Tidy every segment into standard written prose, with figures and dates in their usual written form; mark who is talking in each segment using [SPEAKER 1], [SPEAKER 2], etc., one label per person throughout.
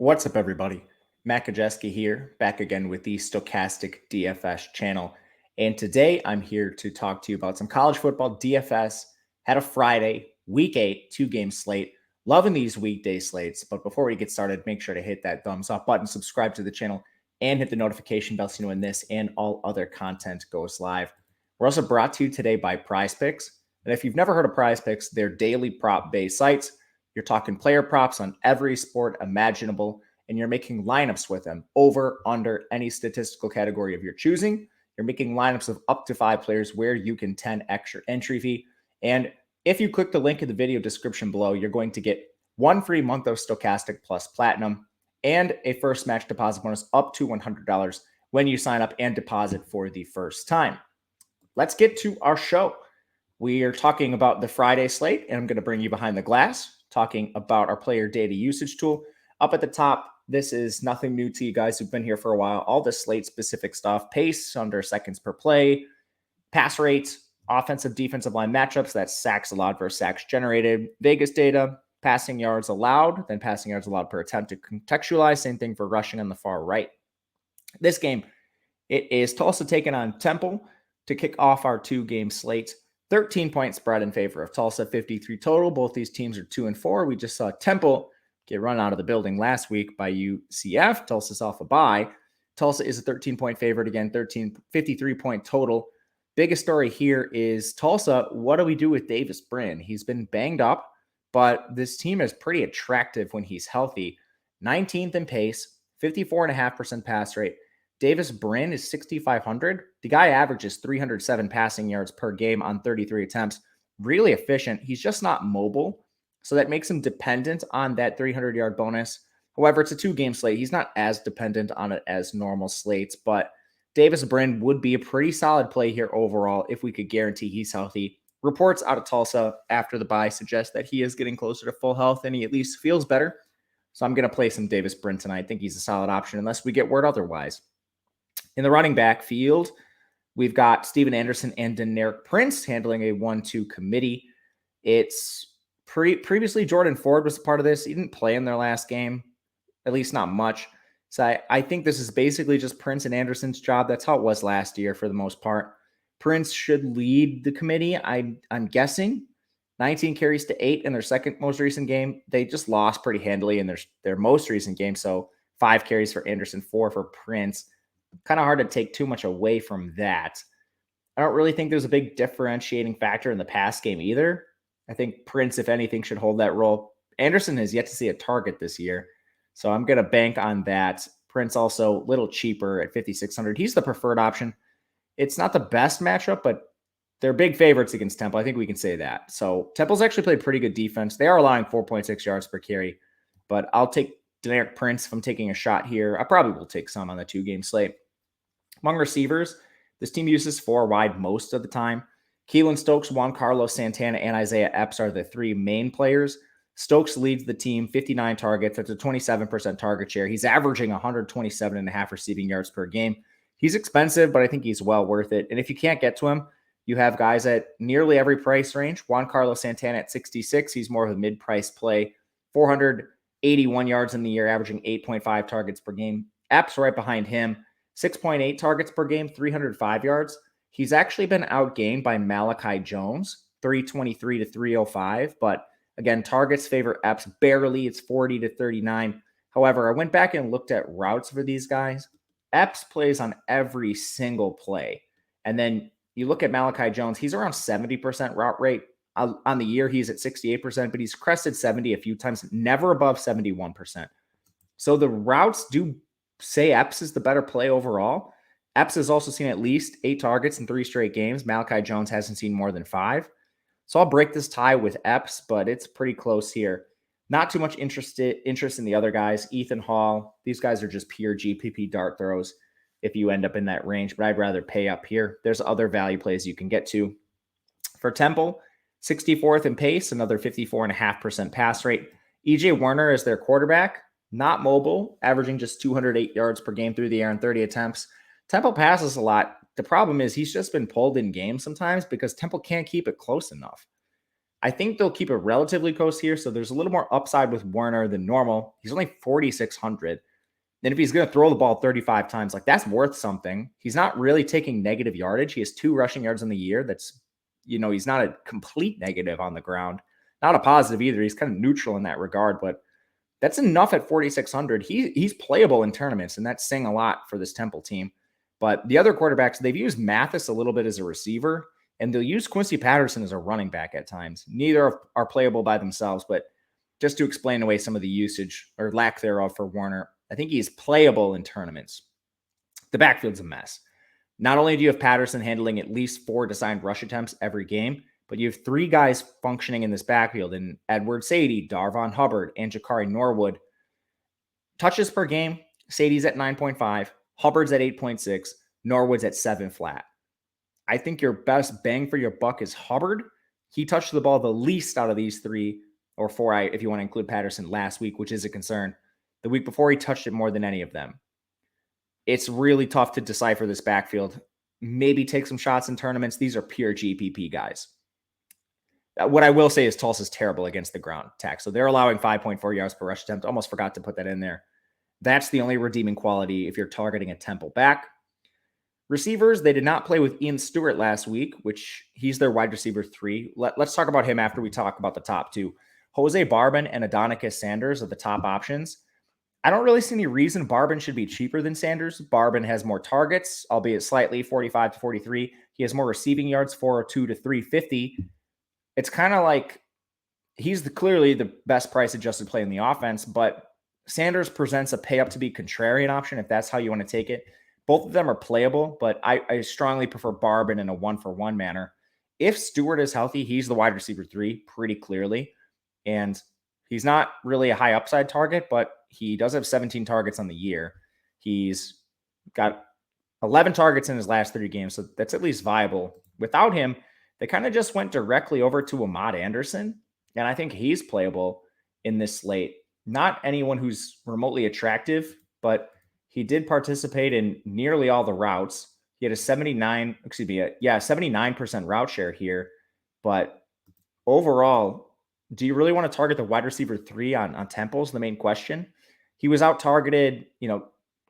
[SPEAKER 1] What's up, everybody? Matt Kajeski here, back again with the Stokastic DFS channel. And today I'm here to talk to you about some college football DFS. Had a Friday, week 8, 2-game slate. Loving these weekday slates. But before we get started, make sure to hit that thumbs up button, subscribe to the channel, and hit the notification bell so you know when this and all other content goes live. We're also brought to you today by PrizePicks. And if you've never heard of PrizePicks, they're daily prop-based sites. You're talking player props on every sport imaginable, and you're making lineups with them over, under any statistical category of your choosing. You're making lineups of up to 5 players where you can 10 extra entry fee. And if you click the link in the video description below, you're going to get 1 free month of Stokastic plus Platinum and a first match deposit bonus up to $100 when you sign up and deposit for the first time. Let's get to our show. We are talking about the Friday slate, and I'm going to bring you behind the glass, talking about our player data usage tool. Up at the top, this is nothing new to you guys who've been here for a while. All the slate-specific stuff, pace, under seconds per play, pass rates, offensive, defensive line matchups, that's sacks allowed versus sacks generated, Vegas data, passing yards allowed, then passing yards allowed per attempt to contextualize. Same thing for rushing on the far right. This game, it is Tulsa taking on Temple to kick off our 2-game slate. 13-point spread in favor of Tulsa, 53 total. Both these teams are 2-4. We just saw Temple get run out of the building last week by UCF. Tulsa's off a bye. Tulsa is a 13-point favorite again, 53-point total. Biggest story here is Tulsa. What do we do with Davis Brin? He's been banged up, but this team is pretty attractive when he's healthy. 19th in pace, 54.5% pass rate. Davis Brin is 6,500. The guy averages 307 passing yards per game on 33 attempts. Really efficient. He's just not mobile, so that makes him dependent on that 300-yard bonus. However, it's a 2-game slate. He's not as dependent on it as normal slates, but Davis Brin would be a pretty solid play here overall if we could guarantee he's healthy. Reports out of Tulsa after the bye suggest that he is getting closer to full health and he at least feels better. So I'm going to play some Davis Brin tonight. I think he's a solid option unless we get word otherwise. In the running back field, we've got Steven Anderson and Deneric Prince handling a 1-2 committee. It's previously Jordan Ford was a part of this. He didn't play in their last game, at least not much. So I think this is basically just Prince and Anderson's job. That's how it was last year for the most part. Prince should lead the committee, I'm guessing. 19 carries to 8 in their second most recent game. They just lost pretty handily in their most recent game. So 5 carries for Anderson, 4 for Prince. Kind of hard to take too much away from that. I don't really think there's a big differentiating factor in the pass game either. I think Prince, if anything, should hold that role. Anderson has yet to see a target this year, so I'm going to bank on that. Prince also a little cheaper at 5,600. He's the preferred option. It's not the best matchup, but they're big favorites against Temple. I think we can say that. So Temple's actually played pretty good defense. They are allowing 4.6 yards per carry, but I'll take Deneric Prince if I'm taking a shot here. I probably will take some on the 2-game slate. Among receivers, this team uses 4 wide most of the time. Keelan Stokes, Juan Carlos Santana, and Isaiah Epps are the 3 main players. Stokes leads the team, 59 targets. That's a 27% target share. He's averaging 127.5 receiving yards per game. He's expensive, but I think he's well worth it. And if you can't get to him, you have guys at nearly every price range. Juan Carlos Santana at 66. He's more of a mid-price play. 481 yards in the year, averaging 8.5 targets per game. Epps right behind him. 6.8 targets per game, 305 yards. He's actually been outgained by Malachi Jones, 323 to 305. But again, targets favor Epps barely. It's 40 to 39. However, I went back and looked at routes for these guys. Epps plays on every single play. And then you look at Malachi Jones, he's around 70% route rate. On the year, he's at 68%, but he's crested 70 a few times, never above 71%. So the routes do say Epps is the better play overall. Epps has also seen at least 8 targets in 3 straight games. Malachi Jones hasn't seen more than 5. So I'll break this tie with Epps, but it's pretty close here. Not too much interest in the other guys. Ethan Hall, these guys are just pure GPP dart throws if you end up in that range, but I'd rather pay up here. There's other value plays you can get to. For Temple, 64th in pace, another 54.5% pass rate. EJ Warner is their quarterback. Not mobile, averaging just 208 yards per game through the air on 30 attempts. Temple passes a lot. The problem is he's just been pulled in games sometimes because Temple can't keep it close enough. I think they'll keep it relatively close here. So there's a little more upside with Warner than normal. He's only 4,600. And if he's going to throw the ball 35 times, like that's worth something. He's not really taking negative yardage. He has 2 rushing yards in the year. That's, he's not a complete negative on the ground, not a positive either. He's kind of neutral in that regard, but that's enough at 4,600. He's playable in tournaments, and that's saying a lot for this Temple team. But the other quarterbacks, they've used Mathis a little bit as a receiver, and they'll use Quincy Patterson as a running back at times. Neither are playable by themselves, but just to explain away some of the usage or lack thereof for Warner, I think he's playable in tournaments. The backfield's a mess. Not only do you have Patterson handling at least 4 designed rush attempts every game, but you have 3 guys functioning in this backfield in Edward Sadie, Darvon Hubbard, and Jakari Norwood. Touches per game, Sadie's at 9.5, Hubbard's at 8.6, Norwood's at 7 flat. I think your best bang for your buck is Hubbard. He touched the ball the least out of these 3 or 4, if you want to include Patterson, last week, which is a concern. The week before, he touched it more than any of them. It's really tough to decipher this backfield. Maybe take some shots in tournaments. These are pure GPP guys. What I will say is Tulsa's terrible against the ground attack. So they're allowing 5.4 yards per rush attempt. Almost forgot to put that in there. That's the only redeeming quality if you're targeting a Temple back. Receivers, they did not play with Ian Stewart last week, which he's their wide receiver 3. Let's talk about him after we talk about the top 2. Jose Barbin and Adonicus Sanders are the top options. I don't really see any reason Barbin should be cheaper than Sanders. Barbin has more targets, albeit slightly, 45 to 43. He has more receiving yards, 402 to 350. It's kind of like he's clearly the best price-adjusted play in the offense, but Sanders presents a pay-up to be contrarian option if that's how you want to take it. Both of them are playable, but I strongly prefer Barbin in a one-for-one manner. If Stewart is healthy, he's the wide receiver 3 pretty clearly, and he's not really a high upside target, but he does have 17 targets on the year. He's got 11 targets in his last 3 games, so that's at least viable. Without him, they kind of just went directly over to Ahmad Anderson, and I think he's playable in this slate. Not anyone who's remotely attractive, but he did participate in nearly all the routes. He had a 79% route share here, but overall, do you really want to target the wide receiver 3 on Temple's the main question? He was out targeted,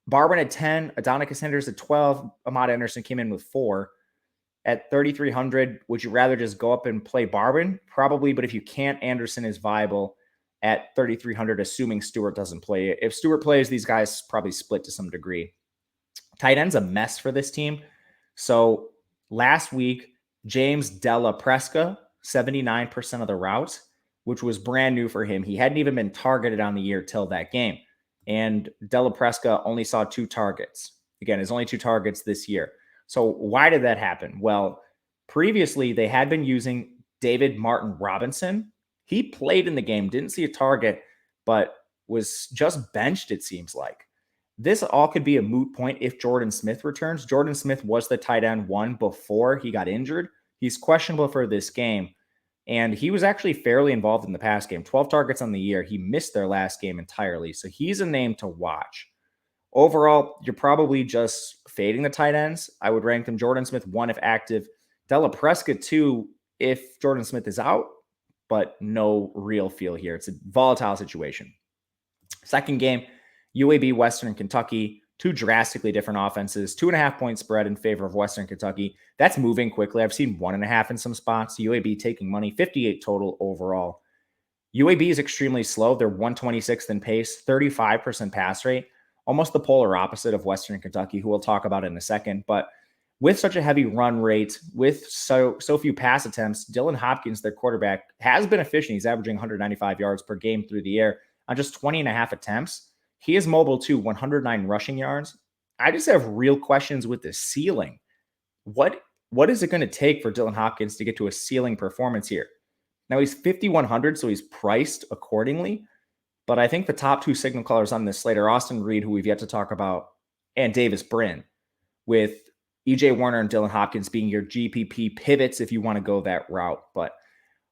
[SPEAKER 1] Barbin at 10, Adonicus Sanders at 12, Ahmad Anderson came in with 4. At 3,300, would you rather just go up and play Barbin? Probably, but if you can't, Anderson is viable at 3,300, assuming Stewart doesn't play. If Stewart plays, these guys probably split to some degree. Tight end's a mess for this team. So last week, James Della Presca, 79% of the routes, which was brand new for him. He hadn't even been targeted on the year till that game. And Della Presca only saw 2 targets. Again, his only 2 targets this year. So why did that happen? Well, previously they had been using David Martin Robinson. He played in the game, didn't see a target, but was just benched, it seems like. This all could be a moot point if Jordan Smith returns. Jordan Smith was the tight end 1 before he got injured. He's questionable for this game, and he was actually fairly involved in the pass game. 12 targets on the year. He missed their last game entirely, so he's a name to watch. Overall, you're probably just fading the tight ends. I would rank them Jordan Smith 1 if active, Della Prescott 2 if Jordan Smith is out, but no real feel here. It's a volatile situation. Second game, UAB Western Kentucky, 2 drastically different offenses, 2.5 point spread in favor of Western Kentucky. That's moving quickly. I've seen 1.5 in some spots. UAB taking money, 58 total overall. UAB is extremely slow. They're 126th in pace, 35% pass rate. Almost the polar opposite of Western Kentucky, who we'll talk about in a second. But with such a heavy run rate, with so few pass attempts, Dylan Hopkins, their quarterback, has been efficient. He's averaging 195 yards per game through the air on just 20.5 attempts. He is mobile too, 109 rushing yards. I just have real questions with the ceiling. What is it going to take for Dylan Hopkins to get to a ceiling performance here? Now he's 5,100, so he's priced accordingly. But I think the top 2 signal callers on this slate are Austin Reed, who we've yet to talk about, and Davis Brin, with EJ Warner and Dylan Hopkins being your GPP pivots if you want to go that route. But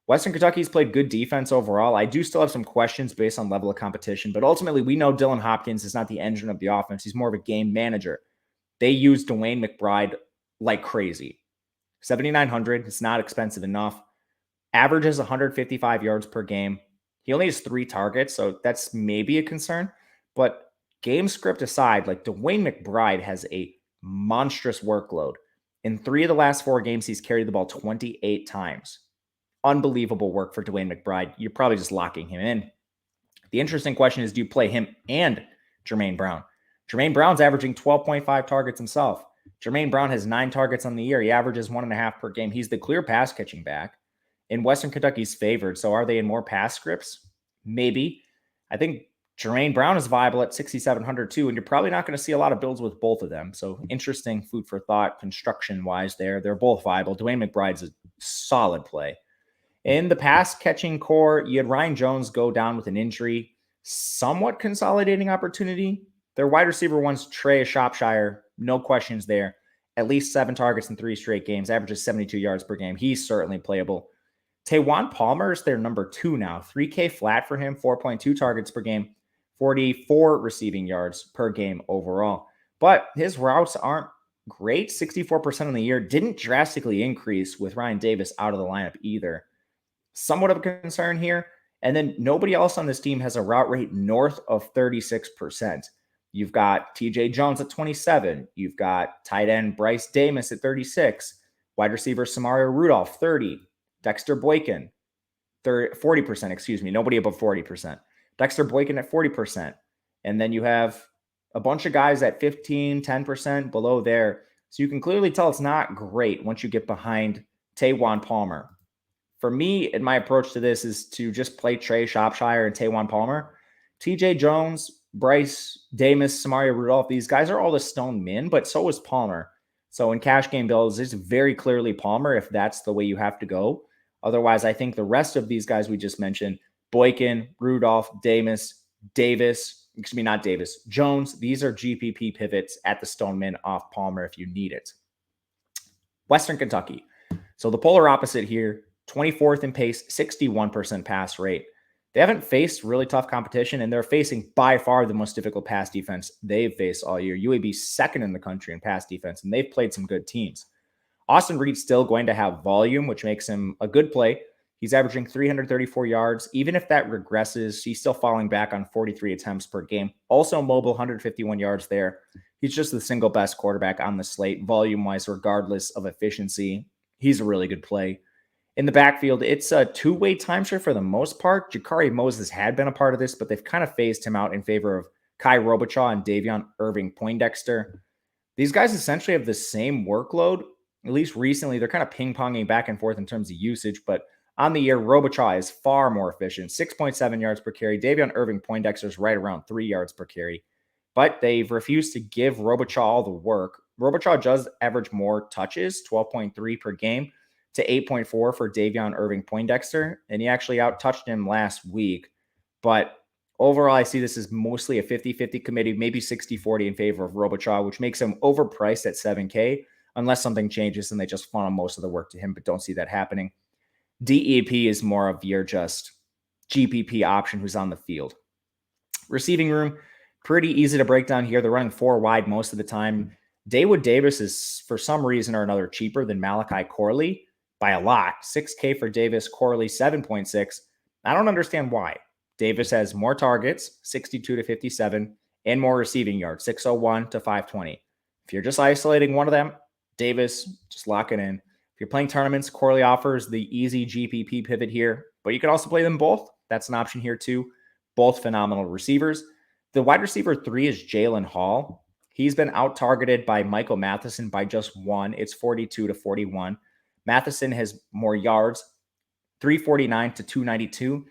[SPEAKER 1] Western Kentucky's played good defense overall. I do still have some questions based on level of competition, but ultimately we know Dylan Hopkins is not the engine of the offense. He's more of a game manager. They use Dwayne McBride like crazy. 7,900, it's not expensive enough. averages 155 yards per game. He only has 3 targets, so that's maybe a concern. But game script aside, like Dwayne McBride has a monstrous workload. In 3 of the last 4 games, he's carried the ball 28 times. Unbelievable work for Dwayne McBride. You're probably just locking him in. The interesting question is, do you play him and Jermaine Brown? Jermaine Brown's averaging 12.5 targets himself. Jermaine Brown has 9 targets on the year. He averages 1.5 per game. He's the clear pass catching back. In Western Kentucky's favored. So are they in more pass scripts? Maybe. I think Jermaine Brown is viable at 6,700 too, and you're probably not going to see a lot of builds with both of them. So interesting food for thought construction-wise there. They're both viable. Dwayne McBride's a solid play. In the pass catching core, you had Ryan Jones go down with an injury. Somewhat consolidating opportunity. Their wide receiver one's Trey Shropshire. No questions there. At least 7 targets in 3 straight games. Averages 72 yards per game. He's certainly playable. Taywan Palmer is their number 2 now. 3K flat for him. 4.2 targets per game. 44 receiving yards per game overall. But his routes aren't great. 64% on the year. Didn't drastically increase with Ryan Davis out of the lineup either. Somewhat of a concern here. And then nobody else on this team has a route rate north of 36%. You've got TJ Jones at 27. You've got tight end Bryce Davis at 36. Wide receiver Samario Rudolph, 30. Dexter Boykin, 40%, excuse me. Nobody above 40%. Dexter Boykin at 40%. And then you have a bunch of guys at 15, 10% below there. So you can clearly tell it's not great once you get behind Taywan Palmer. For me, and my approach to this is to just play Trey Shropshire and Taywan Palmer. TJ Jones, Bryce Davis, Samario Rudolph, these guys are all the stone min, but so is Palmer. So in cash game builds, it's very clearly Palmer if that's the way you have to go. Otherwise, I think the rest of these guys we just mentioned, Boykin, Rudolph, Jones, these are GPP pivots at the stone min off Palmer if you need it. Western Kentucky. So the polar opposite here, 24th in pace, 61% pass rate. They haven't faced really tough competition, and they're facing by far the most difficult pass defense they've faced all year. UAB's second in the country in pass defense, and they've played some good teams. Austin Reed's still going to have volume, which makes him a good play. He's averaging 334 yards. Even if that regresses, he's still falling back on 43 attempts per game. Also mobile, 151 yards there. He's just the single best quarterback on the slate, volume-wise, regardless of efficiency. He's a really good play. In the backfield, it's a two-way timeshare for the most part. Jakari Moses had been a part of this, but they've kind of phased him out in favor of Kai Robichaud and Davion Irving Poindexter. These guys essentially have the same workload. At least recently, they're kind of ping-ponging back and forth in terms of usage, but on the year, Robichaud is far more efficient, 6.7 yards per carry. Davion Irving Poindexter is right around 3 yards per carry, but they've refused to give Robichaud all the work. Robichaud does average more touches, 12.3 per game, to 8.4 for Davion Irving Poindexter, and he actually out-touched him last week. But overall, I see this as mostly a 50-50 committee, maybe 60-40 in favor of Robichaud, which makes him overpriced at 7K, unless something changes and they just funnel most of the work to him, but don't see that happening. DEP is more of your just GPP option who's on the field. Receiving room, pretty easy to break down here. They're running 4 wide most of the time. Dawood Davis is, for some reason or another, cheaper than Malachi Corley by a lot. 6K for Davis, Corley 7.6. I don't understand why. Davis has more targets, 62 to 57, and more receiving yards, 601 to 520. If you're just isolating one of them, Davis, just lock it in. If you're playing tournaments, Corley offers the easy GPP pivot here, but you can also play them both. That's an option here too. Both phenomenal receivers. The wide receiver 3 is Jalen Hall. He's been out-targeted by Michael Matheson by just 1. It's 42 to 41. Matheson has more yards, 349 to 292,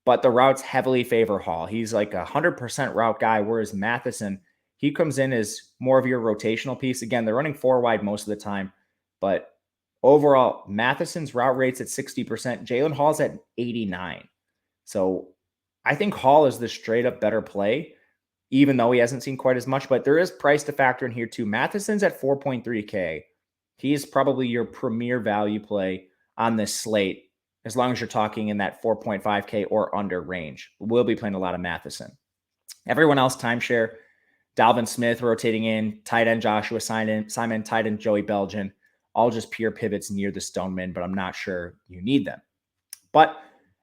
[SPEAKER 1] but the routes heavily favor Hall. He's like a 100% route guy, whereas Matheson, he comes in as more of your rotational piece. Again, they're running 4 wide most of the time, but overall, Matheson's route rate's at 60%. Jalen Hall's at 89. So I think Hall is the straight-up better play, even though he hasn't seen quite as much, but there is price to factor in here too. Matheson's at 4.3K. He's probably your premier value play on this slate, as long as you're talking in that 4.5K or under range. We'll be playing a lot of Matheson. Everyone else, timeshare, Dalvin Smith rotating in, tight end Joshua Simon, tight end Joey Belgian, all just pure pivots near the stone min, but I'm not sure you need them. But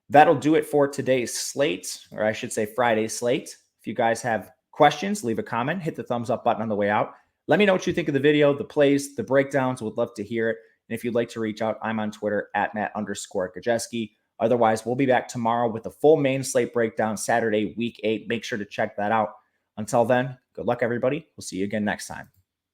[SPEAKER 1] that'll do it for today's slate, or I should say Friday's slate. If you guys have questions, leave a comment, hit the thumbs up button on the way out. Let me know what you think of the video, the plays, the breakdowns. Would love to hear it. And if you'd like to reach out, I'm on Twitter at Matt_Gajewski. Otherwise, we'll be back tomorrow with a full main slate breakdown, Saturday, week 8. Make sure to check that out. Until then, good luck, everybody. We'll see you again next time.